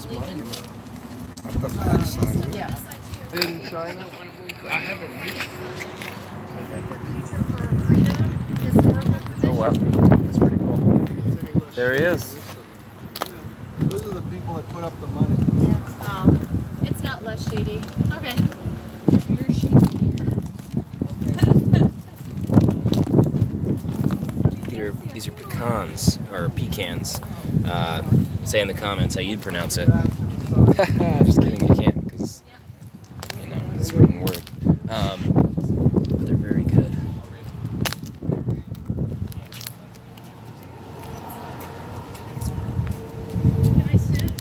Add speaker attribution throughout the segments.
Speaker 1: Chinese monument at the backside.
Speaker 2: Yeah.
Speaker 1: In China?
Speaker 3: I haven't reached.
Speaker 4: Oh wow, that's pretty cool. There he is.
Speaker 1: Those are the people that put up the money.
Speaker 2: Oh, it's not less shady. Okay. You're shady.
Speaker 4: These are pecans, or pecans. Say in the comments how you'd pronounce it. Just kidding, you can't, because, you know, it's a written word. But they're very good.
Speaker 2: Can I sit?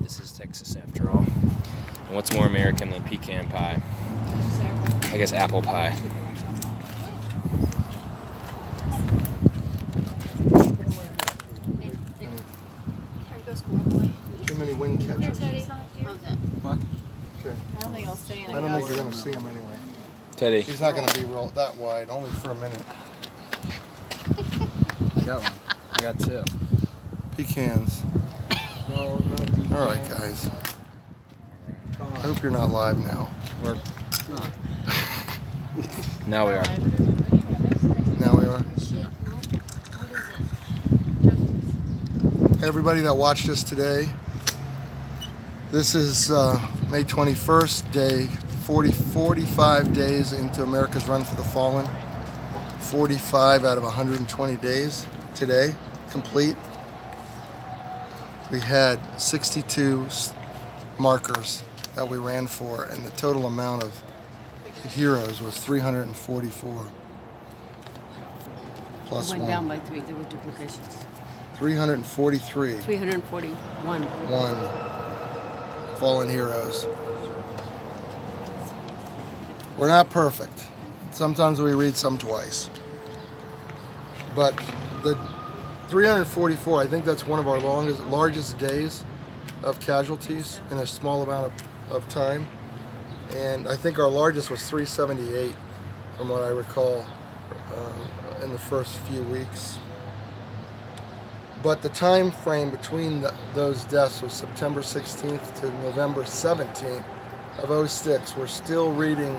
Speaker 4: This is Texas after all. And what's more American than pecan pie? I guess apple pie.
Speaker 1: Too many wind catchers. What? Okay.
Speaker 2: I don't think I'll stay in
Speaker 1: I don't think you're going to see him anyway.
Speaker 4: Teddy.
Speaker 1: He's not going to be real that wide, only for a minute.
Speaker 3: I got one. I got two.
Speaker 1: Pecans. Alright, guys. I hope you're not live now.
Speaker 3: We're
Speaker 4: Now we are.
Speaker 1: Now we are. Hey, everybody that watched us today. This is May 21st, day 45 days into America's Run for the Fallen. 45 out of 120 days today, complete. We had 62 markers that we ran for, and the total amount of heroes was 344. Plus
Speaker 5: Went
Speaker 1: one.
Speaker 5: down by 3. There were duplications.
Speaker 1: 343.
Speaker 5: 341.
Speaker 1: One fallen heroes. We're not perfect. Sometimes we read some twice. But the 344, I think that's one of our largest days of casualties in a small amount of time. And I think our largest was 378 from what I recall in the first few weeks. But the time frame between those deaths was September 16th to November 17th of 06. We're still reading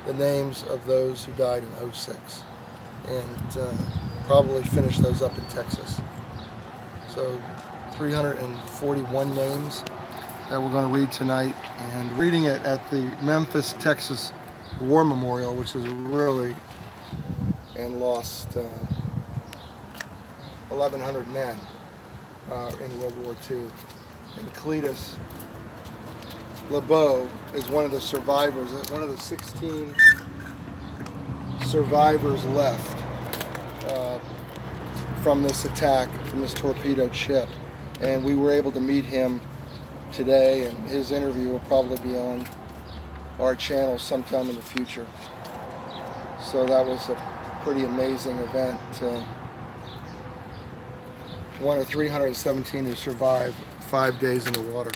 Speaker 1: the names of those who died in 06. And probably finish those up in Texas. So 341 names that we're going to read tonight, and reading it at the Memphis, Texas War Memorial, which is really, and lost 1,100 men in World War II. And Cletus LeBeau is one of the survivors, one of the 16 survivors left from this attack, from this torpedoed ship. And we were able to meet him today, and his interview will probably be on our channel sometime in the future. So that was a pretty amazing event. One of 317 who survived 5 days in the water.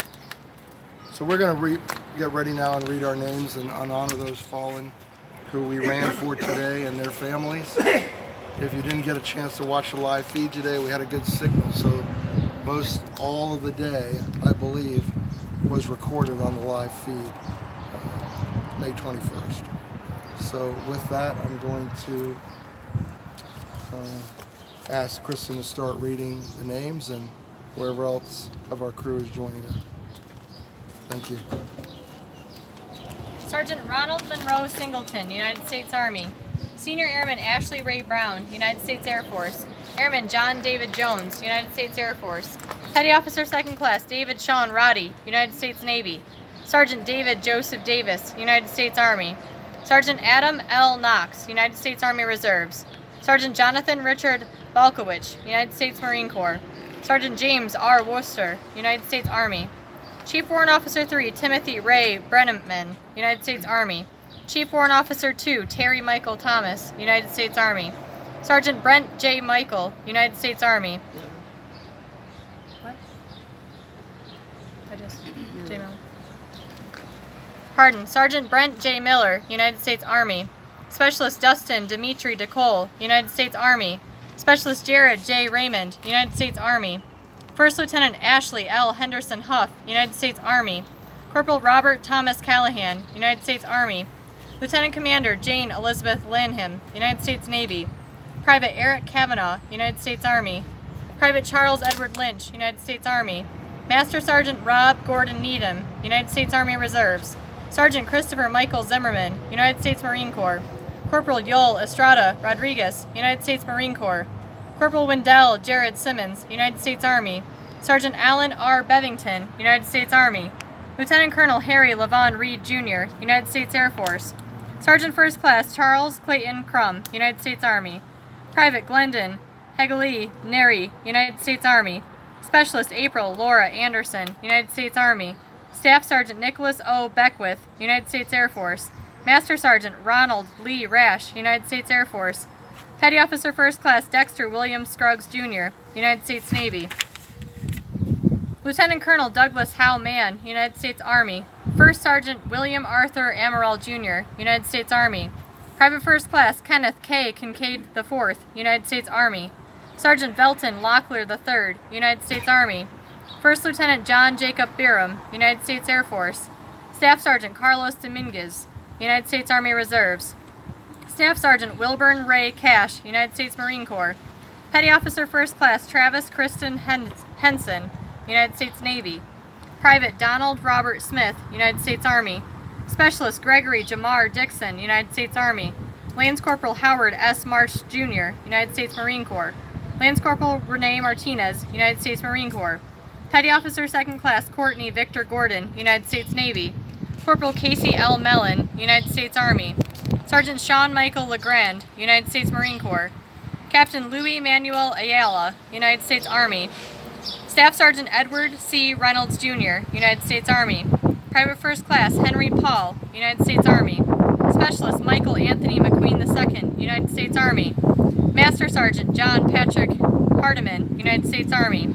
Speaker 1: So we're going to get ready now and read our names and honor those fallen who we ran for today and their families. If you didn't get a chance to watch the live feed today, we had a good signal, so most all of the day, I believe, was recorded on the live feed, May 21st. So with that, I'm going to ask Kristen to start reading the names and wherever else of our crew is joining her. Thank you.
Speaker 6: Sergeant Ronald Monroe Singleton, United States Army. Senior Airman Ashley Ray Brown, United States Air Force. Airman John David Jones, United States Air Force. Petty Officer Second Class David Sean Roddy, United States Navy. Sergeant David Joseph Davis, United States Army. Sergeant Adam L. Knox, United States Army Reserves. Sergeant Jonathan Richard Balkowicz, United States Marine Corps. Sergeant James R. Worcester, United States Army. Chief Warrant Officer 3, Timothy Ray Brenneman, United States Army. Chief Warrant Officer 2, Terry Michael Thomas, United States Army. Sergeant Brent J. Michael, United States Army. What? J. Miller. Pardon. Sergeant Brent J. Miller, United States Army. Specialist Dustin Dimitri DeCole, United States Army. Specialist Jared J. Raymond, United States Army. First Lieutenant Ashley L. Henderson Huff, United States Army. Corporal Robert Thomas Callahan, United States Army. Lieutenant Commander Jane Elizabeth Lanham, United States Navy. Private Eric Kavanaugh, United States Army. Private Charles Edward Lynch, United States Army. Master Sergeant Rob Gordon Needham, United States Army Reserves. Sergeant Christopher Michael Zimmerman, United States Marine Corps. Corporal Yoel Estrada Rodriguez, United States Marine Corps. Corporal Wendell Jared Simmons, United States Army. Sergeant Alan R. Bevington, United States Army. Lieutenant Colonel Harry Levon Reed Jr., United States Air Force. Sergeant First Class Charles Clayton Crum, United States Army. Private Glendon Hegalee Neri, United States Army. Specialist April Laura Anderson, United States Army. Staff Sergeant Nicholas O. Beckwith, United States Air Force. Master Sergeant Ronald Lee Rash, United States Air Force. Petty Officer First Class Dexter William Scruggs Jr., United States Navy. Lieutenant Colonel Douglas Howe Mann, United States Army. First Sergeant William Arthur Amaral Jr., United States Army. Private First Class Kenneth K. Kincaid IV, United States Army. Sergeant Velton Locklear III, United States Army. First Lieutenant John Jacob Byram, United States Air Force. Staff Sergeant Carlos Dominguez, United States Army Reserves. Staff Sergeant Wilburn Ray Cash, United States Marine Corps. Petty Officer First Class Travis Kristen Henson, United States Navy. Private Donald Robert Smith, United States Army. Specialist Gregory Jamar Dixon, United States Army. Lance Corporal Howard S. March Jr., United States Marine Corps. Lance Corporal Renee Martinez, United States Marine Corps. Petty Officer Second Class Courtney Victor Gordon, United States Navy. Corporal Casey L. Mellon, United States Army. Sergeant Sean Michael LeGrand, United States Marine Corps. Captain Louis Manuel Ayala, United States Army. Staff Sergeant Edward C. Reynolds Jr., United States Army. Private First Class Henry Paul, United States Army. Specialist Michael Anthony McQueen II, United States Army. Master Sergeant John Patrick Hardiman, United States Army.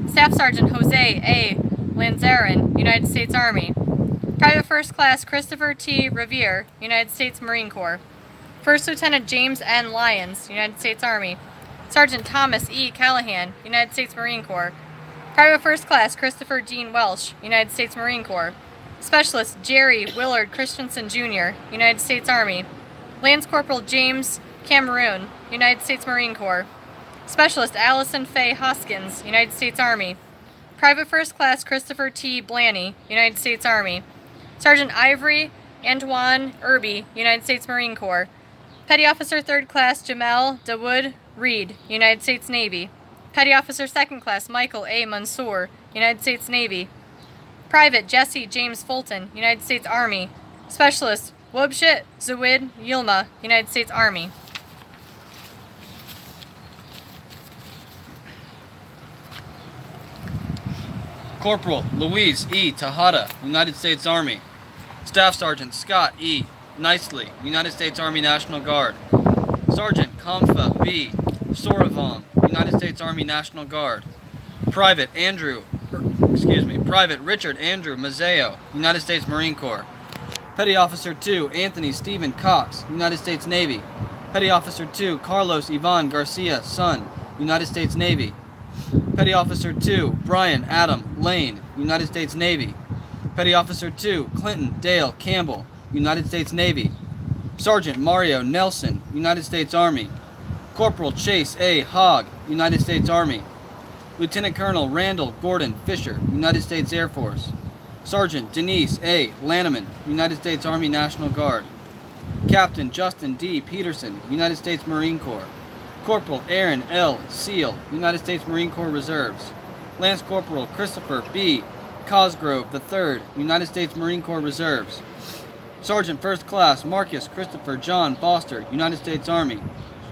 Speaker 6: Staff Sergeant Jose A. Lanzarin, United States Army. Private First Class Christopher T. Revere, United States Marine Corps. First Lieutenant James N. Lyons, United States Army. Sergeant Thomas E. Callahan, United States Marine Corps. Private First Class Christopher Dean Welsh, United States Marine Corps. Specialist Jerry Willard Christensen Jr., United States Army. Lance Corporal James Cameroon, United States Marine Corps. Specialist Allison Faye Hoskins, United States Army. Private First Class Christopher T. Blaney, United States Army. Sergeant Ivory Antoine Irby, United States Marine Corps. Petty Officer Third Class Jamel DeWood Reed, United States Navy. Petty Officer Second Class Michael A. Mansour, United States Navy. Private Jesse James Fulton, United States Army. Specialist Wobshit Zawid Yilma, United States Army.
Speaker 3: Corporal Louise E. Tejada, United States Army. Staff Sergeant Scott E. Nicely, United States Army National Guard. Sergeant Kamfa B. Soravam, United States Army National Guard. Private Richard Andrew Mazzeo, United States Marine Corps. Petty Officer 2 Anthony Stephen Cox, United States Navy. Petty Officer 2 Carlos Ivan Garcia, son, United States Navy. Petty Officer 2 Brian Adam Lane, United States Navy. Petty Officer 2 Clinton Dale Campbell, United States Navy. Sergeant Mario Nelson, United States Army. Corporal Chase A. Hogg, United States Army. Lieutenant Colonel Randall Gordon Fisher, United States Air Force. Sergeant Denise A. Lanneman, United States Army National Guard. Captain Justin D. Peterson, United States Marine Corps. Corporal Aaron L. Seal, United States Marine Corps Reserves. Lance Corporal Christopher B. Cosgrove III, United States Marine Corps Reserves. Sergeant First Class Marcus Christopher John Foster, United States Army.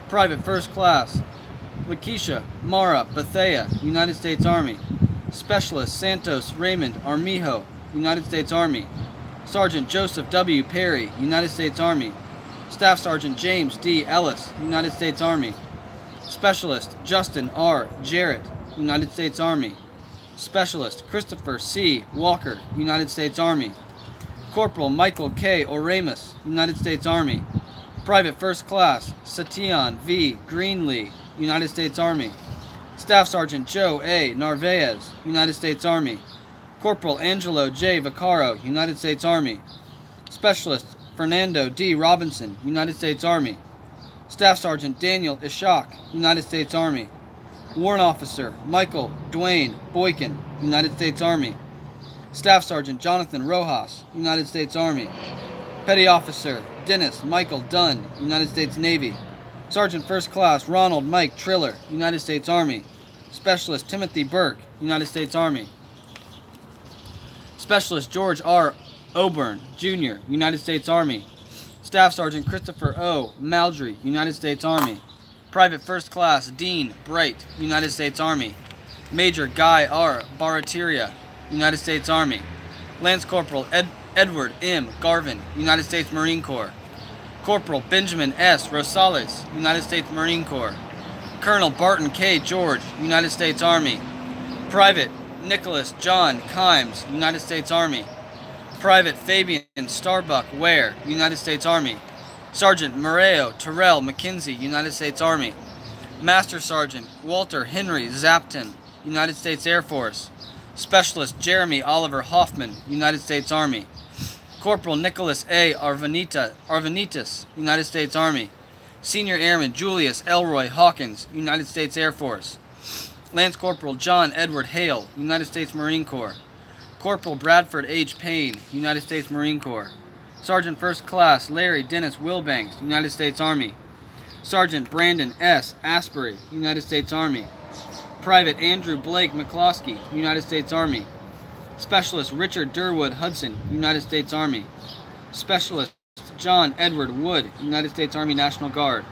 Speaker 3: Private First Class Lakeisha Mara Bethea, United States Army. Specialist Santos Raymond Armijo, United States Army. Sergeant Joseph W. Perry, United States Army. Staff Sergeant James D. Ellis, United States Army. Specialist Justin R. Jarrett, United States Army. Specialist Christopher C. Walker, United States Army. Corporal Michael K. Oramus, United States Army. Private First Class Satyan V. Greenlee, United States Army. Staff Sergeant Joe A. Narvaez, United States Army. Corporal Angelo J. Vaccaro, United States Army. Specialist Fernando D. Robinson, United States Army. Staff Sergeant Daniel Ishak, United States Army. Warrant Officer Michael Dwayne Boykin, United States Army. Staff Sergeant Jonathan Rojas, United States Army. Petty Officer Dennis Michael Dunn, United States Navy. Sergeant First Class Ronald Mike Triller, United States Army. Specialist Timothy Burke, United States Army. Specialist George R. Oburn, Jr., United States Army. Staff Sergeant Christopher O. Maldry, United States Army. Private First Class Dean Bright, United States Army. Major Guy R. Baratiria, United States Army. Lance Corporal Edward M. Garvin, United States Marine Corps. Corporal Benjamin S. Rosales, United States Marine Corps. Colonel Barton K. George, United States Army. Private Nicholas John Kimes, United States Army. Private Fabian Starbuck Ware, United States Army. Sergeant Mureo Terrell McKenzie, United States Army. Master Sergeant Walter Henry Zapton, United States Air Force. Specialist Jeremy Oliver Hoffman, United States Army. Corporal Nicholas A. Arvanitis, United States Army. Senior Airman Julius Elroy Hawkins, United States Air Force. Lance Corporal John Edward Hale, United States Marine Corps. Corporal Bradford H. Payne, United States Marine Corps. Sergeant First Class Larry Dennis Wilbanks, United States Army. Sergeant Brandon S. Asbury, United States Army. Private Andrew Blake McCloskey, United States Army. Specialist Richard Durwood Hudson, United States Army. Specialist John Edward Wood, United States Army National Guard.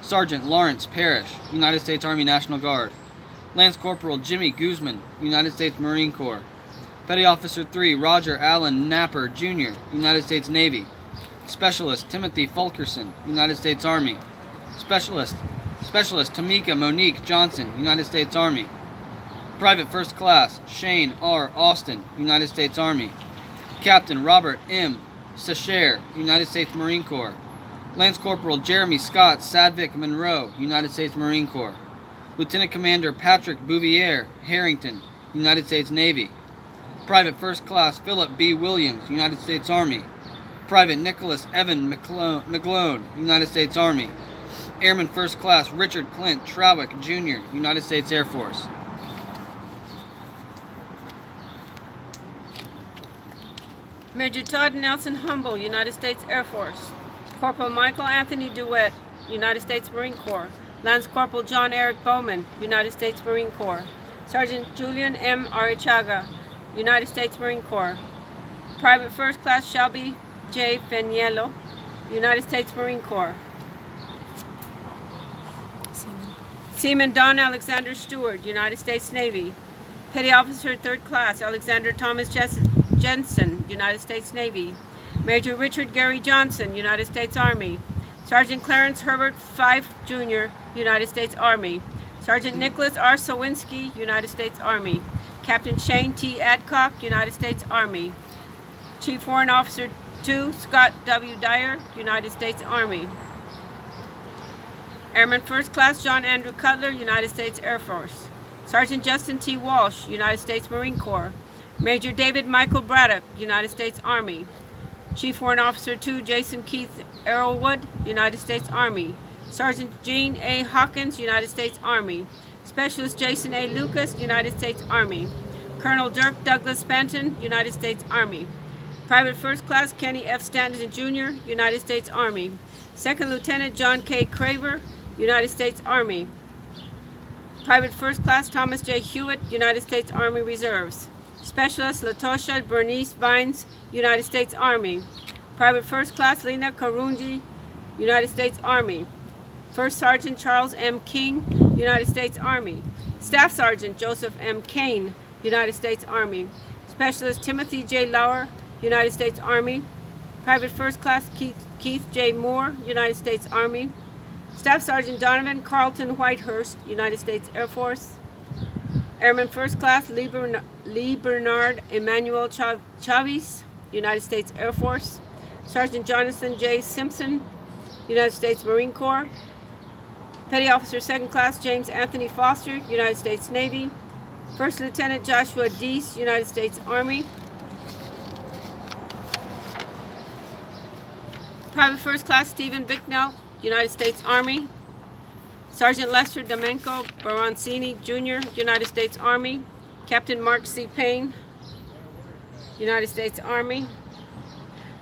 Speaker 3: Sergeant Lawrence Parrish, United States Army National Guard. Lance Corporal Jimmy Guzman, United States Marine Corps. Petty Officer 3 Roger Allen Napper, Jr., United States Navy. Specialist Timothy Fulkerson, United States Army. Specialist Tamika Monique Johnson, United States Army. Private First Class Shane R. Austin, United States Army. Captain Robert M. Sacher, United States Marine Corps. Lance Corporal Jeremy Scott Sadvik Monroe, United States Marine Corps. Lieutenant Commander Patrick Bouvier Harrington, United States Navy. Private First Class Philip B. Williams, United States Army. Private Nicholas Evan McGlone, United States Army. Airman First Class Richard Clint Trowick, Jr., United States Air Force.
Speaker 5: Major Todd Nelson Humble, United States Air Force. Corporal Michael Anthony DeWitt, United States Marine Corps. Lance Corporal John Eric Bowman, United States Marine Corps. Sergeant Julian M. Arichaga, United States Marine Corps. Private First Class Shelby J. Feniello, United States Marine Corps. Seaman Don Alexander Stewart, United States Navy. Petty Officer Third Class Alexander Thomas Jensen, United States Navy. Major Richard Gary Johnson, United States Army. Sergeant Clarence Herbert Fife, Jr., United States Army. Sergeant Nicholas R. Sawinski, United States Army. Captain Shane T. Adcock, United States Army. Chief Warrant Officer 2, Scott W. Dyer, United States Army. Airman First Class John Andrew Cutler, United States Air Force. Sergeant Justin T. Walsh, United States Marine Corps. Major David Michael Braddock, United States Army. Chief Warrant Officer 2, Jason Keith Arrowwood, United States Army. Sergeant Gene A. Hawkins, United States Army. Specialist Jason A. Lucas, United States Army. Colonel Dirk Douglas Spanton, United States Army. Private First Class Kenny F. Stanton Jr., United States Army. Second Lieutenant John K. Craver, United States Army. Private First Class Thomas J. Hewitt, United States Army Reserves. Specialist Latosha Bernice Vines, United States Army. Private First Class Lena Karunji, United States Army. First Sergeant Charles M. King, United States Army. Staff Sergeant Joseph M. Kane, United States Army. Specialist Timothy J. Lauer, United States Army. Private First Class Keith J. Moore, United States Army. Staff Sergeant Donovan Carlton Whitehurst, United States Air Force. Airman First Class Lee Bernard Emmanuel Chavez, United States Air Force. Sergeant Jonathan J. Simpson, United States Marine Corps. Petty Officer Second Class James Anthony Foster, United States Navy. First Lieutenant Joshua Deese, United States Army. Private First Class Stephen Bicknell, United States Army. Sergeant Lester Domenko Baroncini, Jr., United States Army. Captain Mark C. Payne, United States Army.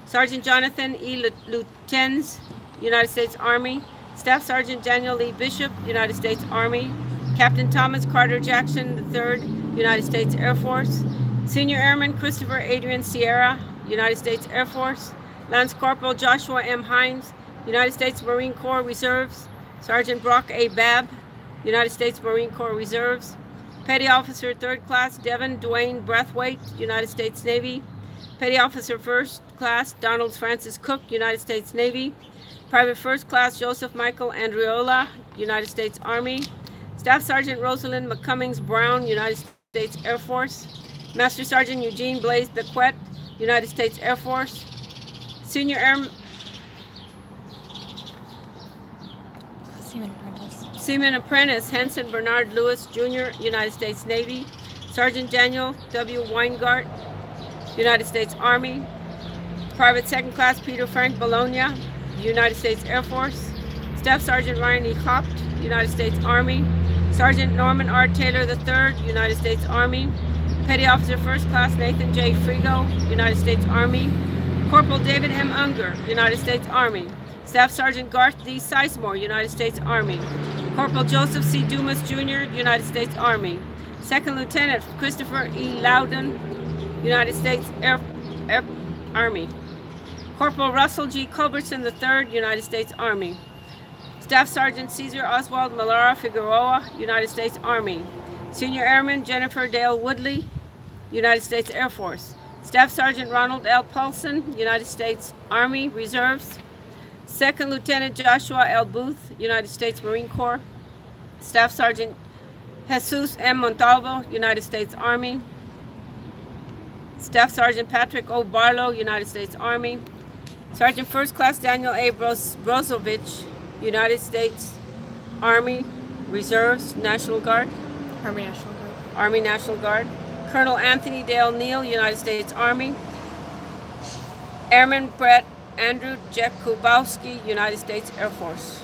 Speaker 5: Sergeant Jonathan E. Lutens, United States Army. Staff Sergeant Daniel Lee Bishop, United States Army. Captain Thomas Carter Jackson III, United States Air Force. Senior Airman Christopher Adrian Sierra, United States Air Force. Lance Corporal Joshua M. Hines, United States Marine Corps Reserves. Sergeant Brock A. Babb, United States Marine Corps Reserves. Petty Officer Third Class Devin Dwayne Brathwaite, United States Navy. Petty Officer First Class Donald Francis Cook, United States Navy. Private First Class Joseph Michael Andriola, United States Army. Staff Sergeant Rosalind McCummings Brown, United States Air Force. Master Sergeant Eugene Blaze Bequette, United States Air Force. Senior Airman Seaman Apprentice Henson Bernard Lewis Jr., United States Navy. Sergeant Daniel W. Weingart, United States Army. Private Second Class Peter Frank Bologna, United States Air Force. Staff Sergeant Ryan E. Hopt, United States Army. Sergeant Norman R. Taylor III, United States Army. Petty Officer First Class Nathan J. Frigo, United States Army. Corporal David M. Unger, United States Army. Staff Sergeant Garth D. Sizemore, United States Army. Corporal Joseph C. Dumas Jr., United States Army. Second Lieutenant Christopher E. Loudon, United States Army. Corporal Russell G. Culbertson III, United States Army. Staff Sergeant Caesar Oswald Malara Figueroa, United States Army. Senior Airman Jennifer Dale Woodley, United States Air Force. Staff Sergeant Ronald L. Paulson, United States Army Reserves. Second Lieutenant Joshua L. Booth, United States Marine Corps. Staff Sergeant Jesus M. Montalvo, United States Army. Staff Sergeant Patrick O. Barlow, United States Army. Sergeant First Class Daniel A. Brozovich, United States Army Reserves, National Guard.
Speaker 6: Army National Guard.
Speaker 5: Army National Guard. Colonel Anthony Dale Neal, United States Army. Airman Brett Andrew Jakubowski, United States Air Force.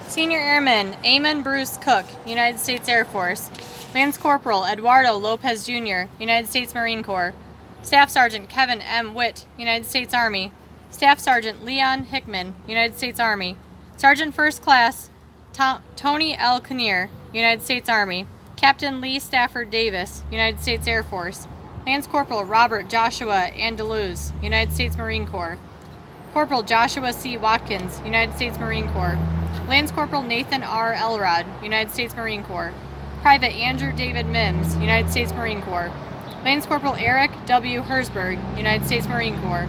Speaker 6: Senior Airman Amon Bruce Cook, United States Air Force. Lance Corporal Eduardo Lopez Jr., United States Marine Corps. Staff Sergeant Kevin M. Witt, United States Army. Staff Sergeant Leon Hickman, United States Army. Sergeant First Class Tony L. Kinnear, United States Army. Captain Lee Stafford Davis, United States Air Force. Lance Corporal Robert Joshua Andaluz, United States Marine Corps. Corporal Joshua C. Watkins, United States Marine Corps. Lance Corporal Nathan R. Elrod, United States Marine Corps. Private Andrew David Mims, United States Marine Corps. Lance Corporal Eric W. Hersberg, United States Marine Corps.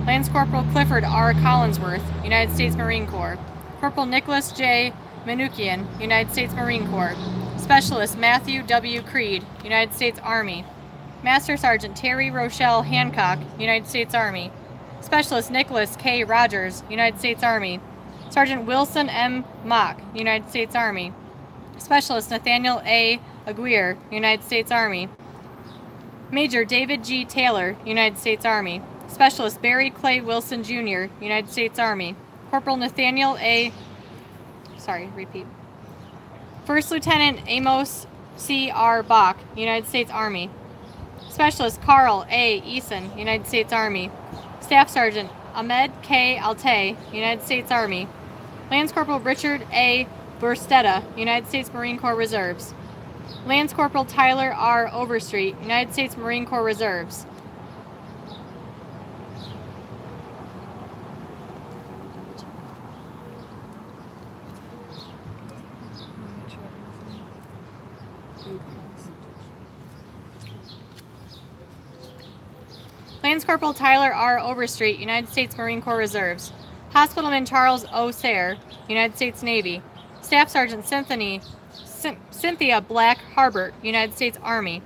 Speaker 6: Lance Corporal Clifford R. Collinsworth, United States Marine Corps. Corporal Nicholas J. Manukian, United States Marine Corps. Specialist Matthew W. Creed, United States Army. Master Sergeant Terry Rochelle Hancock, United States Army. Specialist Nicholas K. Rogers, United States Army. Sergeant Wilson M. Mock, United States Army. Specialist Nathaniel A. Aguirre, United States Army. Major David G. Taylor, United States Army. Specialist Barry Clay Wilson Jr., United States Army. Corporal Nathaniel A. First Lieutenant Amos C. R. Bach, United States Army. Specialist Carl A. Eason, United States Army. Staff Sergeant Ahmed K. Altay, United States Army. Lance Corporal Richard A. Burstetta, United States Marine Corps Reserves. Lance Corporal Tyler R. Overstreet, United States Marine Corps Reserves. Lance Corporal Tyler R. Overstreet, United States Marine Corps Reserves. Hospitalman Charles O. Sayre, United States Navy. Staff Sergeant Cynthia Black Harbert, United States Army.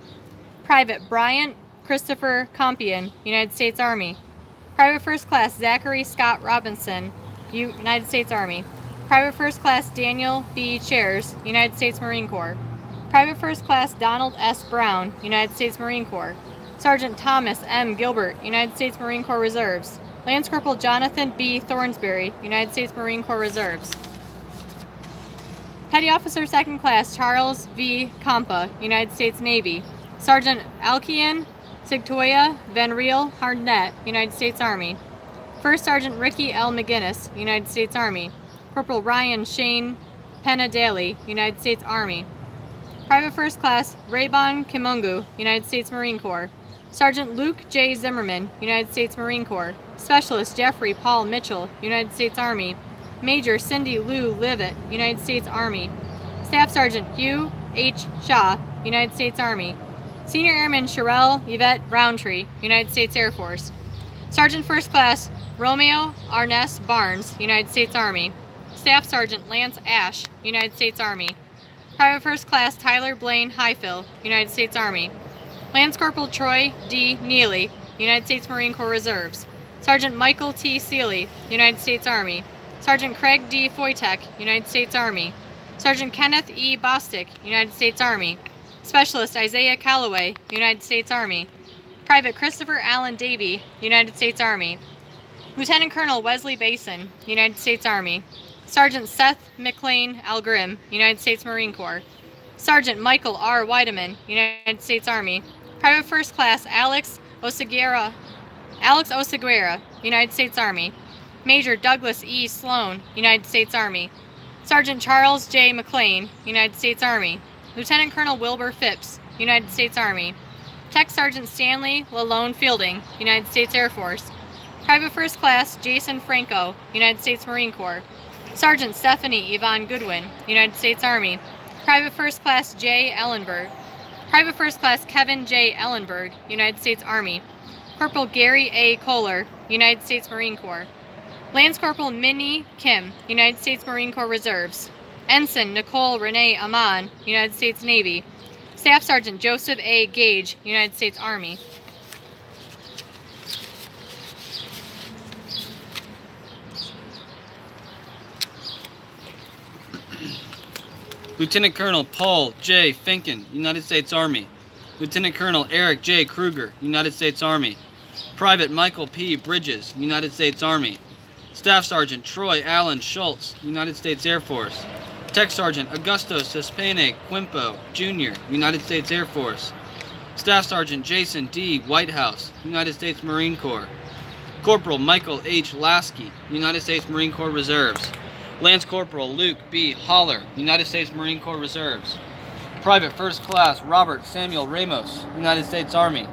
Speaker 6: Private Bryant Christopher Compion, United States Army. Private First Class Zachary Scott Robinson, United States Army. Private First Class Daniel B. Chairs, United States Marine Corps. Private First Class Donald S. Brown, United States Marine Corps. Sergeant Thomas M. Gilbert, United States Marine Corps Reserves. Lance Corporal Jonathan B. Thornsberry, United States Marine Corps Reserves. Petty Officer Second Class Charles V. Compa, United States Navy. Sergeant Alkian Sigtoya Van Riel Hardnett, United States Army. First Sergeant Ricky L. McGinnis, United States Army. Corporal Ryan Shane Penna Daly, United States Army. Private First Class Raybon Kimungu, United States Marine Corps. Sergeant Luke J. Zimmerman, United States Marine Corps. Specialist Jeffrey Paul Mitchell, United States Army. Major Cindy Lou Livet, United States Army. Staff Sergeant Hugh H. Shaw, United States Army. Senior Airman Sherelle Yvette Roundtree, United States Air Force. Sergeant First Class Romeo Arness Barnes, United States Army. Staff Sergeant Lance Ash, United States Army. Private First Class Tyler Blaine Highfill, United States Army. Lance Corporal Troy D. Neely, United States Marine Corps Reserves. Sergeant Michael T. Seeley, United States Army. Sergeant Craig D. Foytek, United States Army. Sergeant Kenneth E. Bostick, United States Army. Specialist Isaiah Calloway, United States Army. Private Christopher Allen Davey, United States Army. Lieutenant Colonel Wesley Basin, United States Army. Sergeant Seth McLean Algrim, United States Marine Corps. Sergeant Michael R. Weideman, United States Army. Private First Class Alex Oseguera, United States Army. Major Douglas E. Sloan, United States Army. Sergeant Charles J. McLean, United States Army. Lieutenant Colonel Wilbur Phipps, United States Army. Tech Sergeant Stanley Lalone Fielding, United States Air Force. Private First Class Jason Franco, United States Marine Corps. Sergeant Stephanie Yvonne Goodwin, United States Army. Private First Class J. Ellenberg. Private First Class Kevin J. Ellenberg, United States Army. Corporal Gary A. Kohler, United States Marine Corps. Lance Corporal Minnie Kim, United States Marine Corps Reserves. Ensign Nicole Renee Amon, United States Navy. Staff Sergeant Joseph A. Gage, United States Army.
Speaker 3: Lieutenant Colonel Paul J. Finken, United States Army. Lieutenant Colonel Eric J. Kruger, United States Army. Private Michael P. Bridges, United States Army. Staff Sergeant Troy Allen Schultz, United States Air Force. Tech Sergeant Augusto Cespene Quimpo, Jr., United States Air Force. Staff Sergeant Jason D. Whitehouse, United States Marine Corps. Corporal Michael H. Lasky, United States Marine Corps Reserves. Lance Corporal Luke B. Holler, United States Marine Corps Reserves. Private First Class Robert Samuel Ramos, United States Army.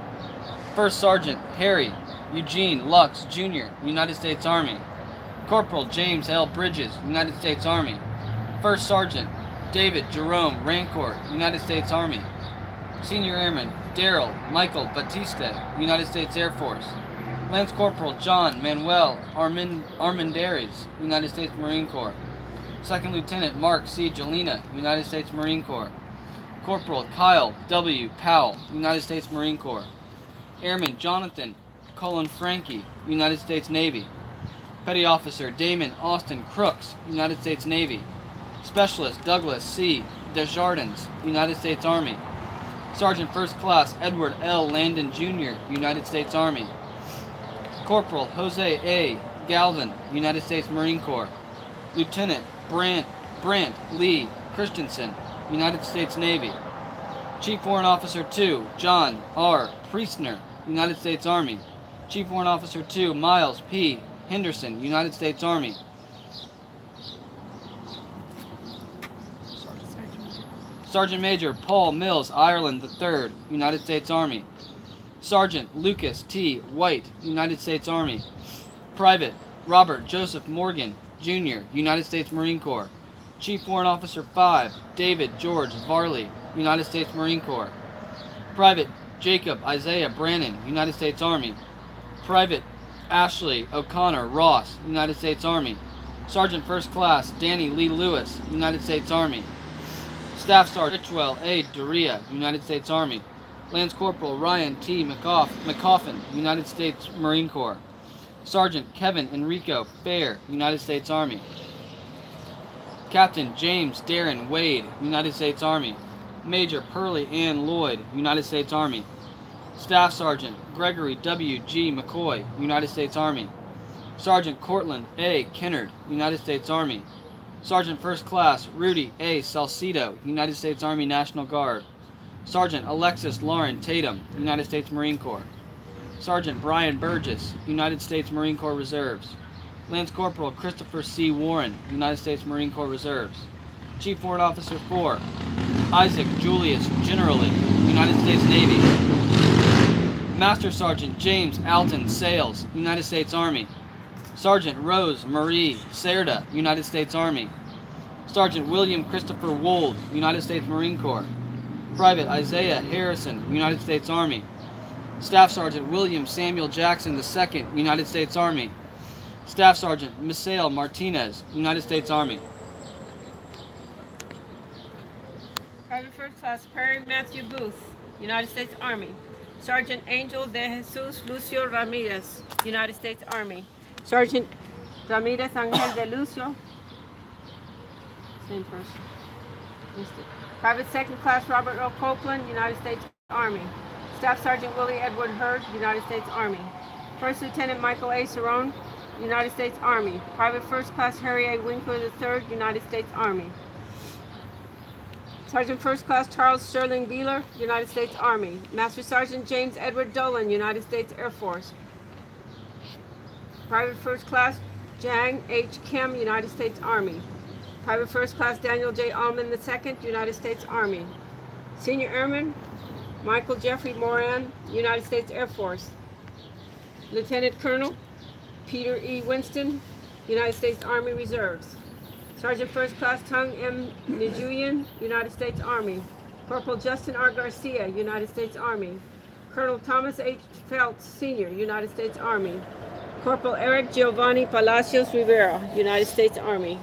Speaker 3: First Sergeant Harry Eugene Lux, Jr., United States Army. Corporal James L. Bridges, United States Army. First Sergeant David Jerome Rancourt, United States Army. Senior Airman Daryl Michael Batista, United States Air Force. Lance Corporal John Manuel Armendariz, United States Marine Corps. Second Lieutenant Mark C. Jelena, United States Marine Corps. Corporal Kyle W. Powell, United States Marine Corps. Airman Jonathan Colin Frankie, United States Navy. Petty Officer Damon Austin Crooks, United States Navy. Specialist Douglas C. Desjardins, United States Army. Sergeant First Class Edward L. Landon, Jr., United States Army. Corporal Jose A. Galvin, United States Marine Corps. Lieutenant Brant Lee Christensen, United States Navy. Chief Warrant Officer 2, John R. Priestner, United States Army. Chief Warrant Officer 2, Miles P. Henderson, United States Army. Sergeant Major Paul Mills, Ireland III, United States Army. Sergeant Lucas T. White, United States Army. Private Robert Joseph Morgan, Jr., United States Marine Corps. Chief Warrant Officer 5, David George Varley, United States Marine Corps. Private Jacob Isaiah Brannon, United States Army. Private Ashley O'Connor Ross, United States Army. Sergeant First Class Danny Lee Lewis, United States Army. Staff Sergeant Richwell A. Doria, United States Army. Lance Corporal Ryan T. McCoffin, United States Marine Corps. Sergeant Kevin Enrico Fair, United States Army. Captain James Darren Wade, United States Army. Major Pearlie Ann Lloyd, United States Army. Staff Sergeant Gregory W. G. McCoy, United States Army. Sergeant Cortland A. Kennard, United States Army. Sergeant First Class Rudy A. Salcido, United States Army National Guard. Sergeant Alexis Lauren Tatum, United States Marine Corps. Sergeant Brian Burgess, United States Marine Corps Reserves. Lance Corporal Christopher C. Warren, United States Marine Corps Reserves. Chief Warrant Officer 4, Isaac Julius Generally, United States Navy. Master Sergeant James Alton Sales, United States Army. Sergeant Rose Marie Serda, United States Army. Sergeant William Christopher Wold, United States Marine Corps. Private Isaiah Harrison, United States Army. Staff Sergeant William Samuel Jackson II, United States Army. Staff Sergeant Misael Martinez, United States Army.
Speaker 5: Private First Class Perry Matthew Booth, United States Army. Sergeant Angel de Jesus Lucio Ramirez, United States Army. Sergeant Ramirez Angel de Lucio, same person. Missed it. Private Second Class Robert O. Copeland, United States Army. Staff Sergeant Willie Edward Hurd, United States Army. First Lieutenant Michael A. Cerrone, United States Army. Private First Class Harry A. Winkler III, United States Army. Sergeant First Class Charles Sterling Beeler, United States Army. Master Sergeant James Edward Dolan, United States Air Force. Private First Class Jang H. Kim, United States Army. Private First Class Daniel J. Allman II, United States Army. Senior Airman Michael Jeffrey Moran, United States Air Force. Lieutenant Colonel Peter E. Winston, United States Army Reserves. Sergeant First Class Tung M. Nijuyan, United States Army. Corporal Justin R. Garcia, United States Army. Colonel Thomas H. Phelps, Sr., United States Army. Corporal Eric Giovanni Palacios Rivera, United States Army.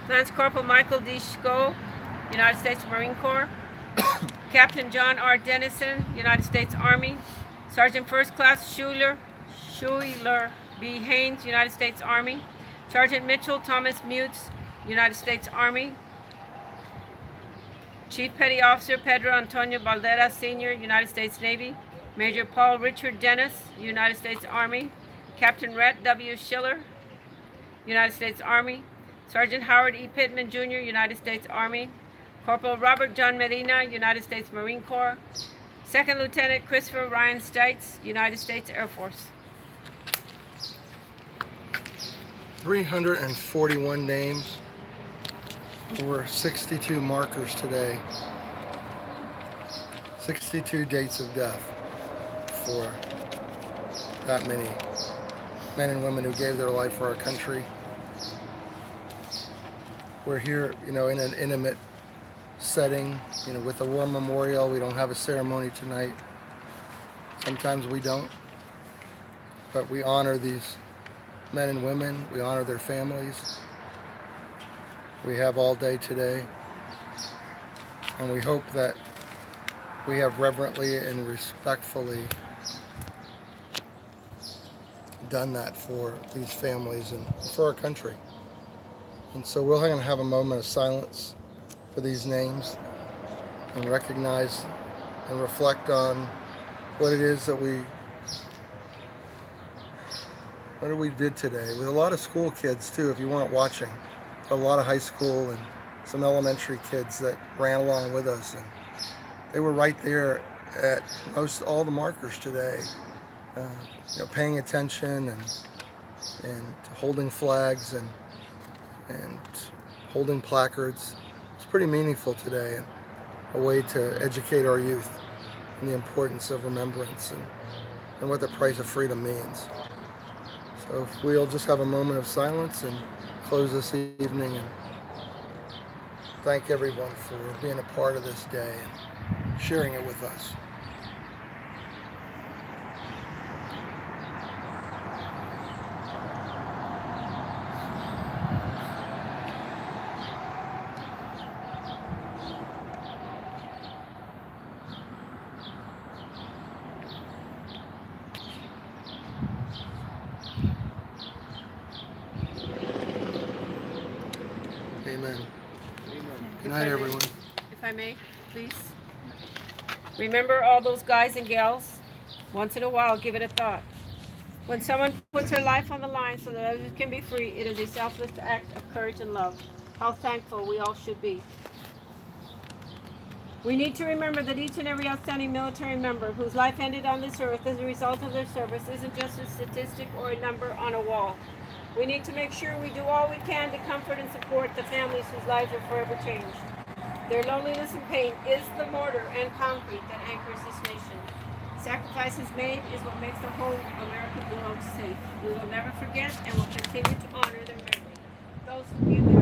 Speaker 5: Lance Corporal Michael D. Schko, United States Marine Corps. Captain John R. Dennison, United States Army. Sergeant First Class Schuler B. Haynes, United States Army. Sergeant Mitchell Thomas Mutes, United States Army. Chief Petty Officer Pedro Antonio Valderas, Sr., United States Navy. Major Paul Richard Dennis, United States Army. Captain Rhett W. Schiller, United States Army. Sergeant Howard E. Pittman, Jr., United States Army. Corporal Robert John Medina, United States Marine Corps. Second Lieutenant Christopher Ryan Stites, United States Air Force.
Speaker 1: 341 names. Over 62 markers today. 62 dates of death for that many men and women who gave their life for our country. We're here, in an intimate setting, with a war memorial. We don't have a ceremony tonight. Sometimes we don't. But we honor these men and women. We honor their families. We have all day today. And we hope that we have reverently and respectfully done that for these families and for our country. And so we're going to have a moment of silence for these names and recognize and reflect on what it is that we did today. With a lot of school kids too, if you weren't watching. A lot of high school and some elementary kids that ran along with us, and they were right there at all the markers today, paying attention and holding flags and holding placards. It's pretty meaningful today, and a way to educate our youth in the importance of remembrance and what the price of freedom means. So if we'll just have a moment of silence and close this evening and thank everyone for being a part of this day and sharing it with us. Amen. Good night, everyone.
Speaker 5: If I may, please. Remember all those guys and gals? Once in a while, give it a thought. When someone puts her life on the line so that others can be free, it is a selfless act of courage and love. How thankful we all should be. We need to remember that each and every outstanding military member whose life ended on this earth as a result of their service isn't just a statistic or a number on a wall. We need to make sure we do all we can to comfort and support the families whose lives are forever changed. Their loneliness and pain is the mortar and concrete that anchors this nation. Sacrifices made is what makes the whole American globe safe. We will never forget and will continue to honor their memory. Those who give